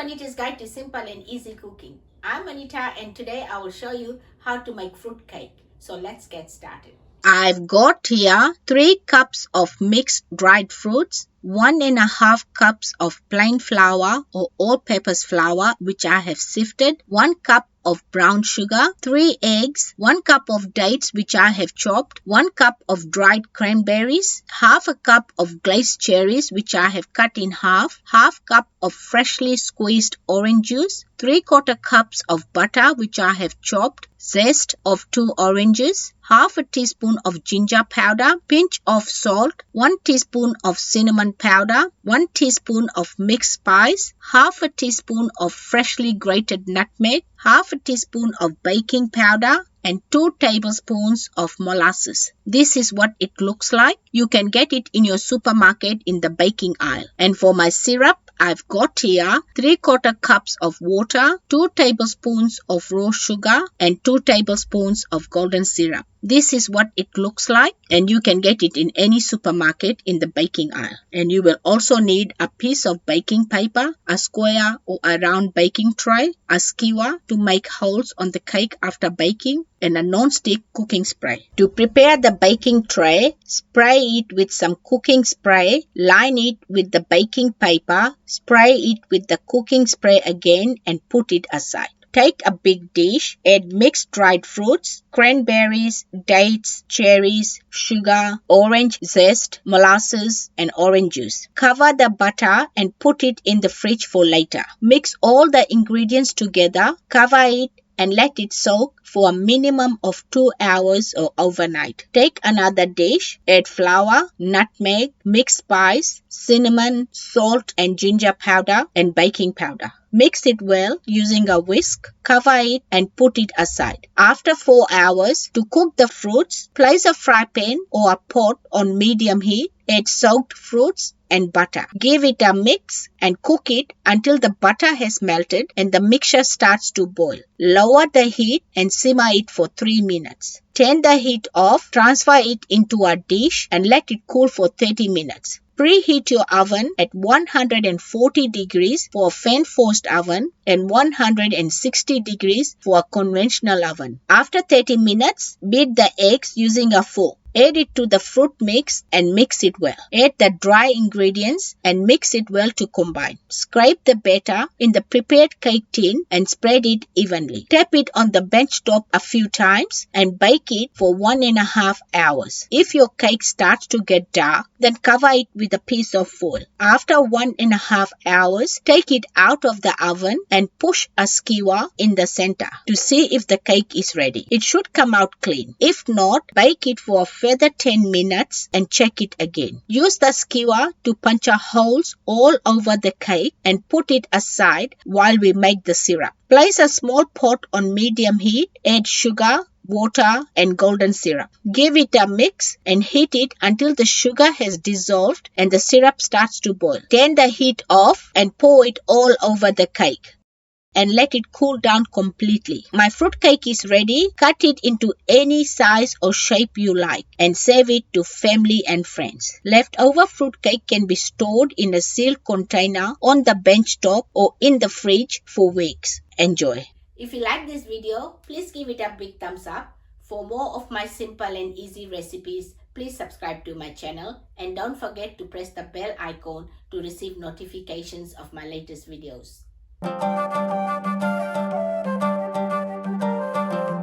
to Anita's Guide to Simple and Easy Cooking. I'm Anita and today I will show you how to make fruit cake. So let's get started. I've got here 3 cups of mixed dried fruits, 1.5 cups of plain flour or all-purpose flour which I have sifted, 1 cup of brown sugar, 3 eggs, 1 cup of dates which I have chopped, 1 cup of dried cranberries, half a cup of glaced cherries which I have cut in half cup of freshly squeezed orange juice, 3/4 cups of butter which I have chopped, zest of 2 oranges, half a teaspoon of ginger powder, pinch of salt, 1 teaspoon of cinnamon powder, 1 teaspoon of mixed spice, half a teaspoon of freshly grated nutmeg, half a teaspoon of baking powder, and 2 tablespoons of molasses. This is what it looks like. You can get it in your supermarket in the baking aisle. And for my syrup, I've got here 3/4 cups of water, 2 tablespoons of raw sugar, and 2 tablespoons of golden syrup. This is what it looks like, and you can get it in any supermarket in the baking aisle. And you will also need a piece of baking paper, a square or a round baking tray, a skewer to make holes on the cake after baking, and a non-stick cooking spray. To prepare the baking tray, spray it with some cooking spray, line it with the baking paper, spray it with the cooking spray again, and put it aside. Take a big dish, add mixed dried fruits, cranberries, dates, cherries, sugar, orange zest, molasses, and orange juice. Cover the butter and put it in the fridge for later. Mix all the ingredients together, cover it, and let it soak for a minimum of 2 hours or overnight. Take another dish, add flour, nutmeg, mixed spice, cinnamon, salt and ginger powder, and baking powder. Mix it well using a whisk, cover it and put it aside. After 4 hours, to cook the fruits, place a fry pan or a pot on medium heat, add soaked fruits and butter. Give it a mix and cook it until the butter has melted and the mixture starts to boil. Lower the heat and simmer it for 3 minutes. Turn the heat off, transfer it into a dish and let it cool for 30 minutes. Preheat your oven at 140 degrees for a fan-forced oven and 160 degrees for a conventional oven. After 30 minutes, beat the eggs using a fork. Add it to the fruit mix and mix it well. Add the dry ingredients and mix it well to combine. Scrape the batter in the prepared cake tin and spread it evenly. Tap it on the bench top a few times and bake it for 1.5 hours. If your cake starts to get dark, then cover it with a piece of foil. After 1.5 hours, take it out of the oven and push a skewer in the center to see if the cake is ready. It should come out clean. If not, bake it for a further 10 minutes and check it again. Use the skewer to puncture holes all over the cake and put it aside while we make the syrup. Place a small pot on medium heat, add sugar, water and golden syrup. Give it a mix and heat it until the sugar has dissolved and the syrup starts to boil. Turn the heat off and pour it all over the cake and let it cool down completely. My fruit cake is ready. Cut it into any size or shape you like and serve it to family and friends. Leftover fruit cake can be stored in a sealed container on the bench top or in the fridge for weeks. Enjoy. If you like this video, please give it a big thumbs up. For more of my simple and easy recipes, please subscribe to my channel and don't forget to press the bell icon to receive notifications of my latest videos.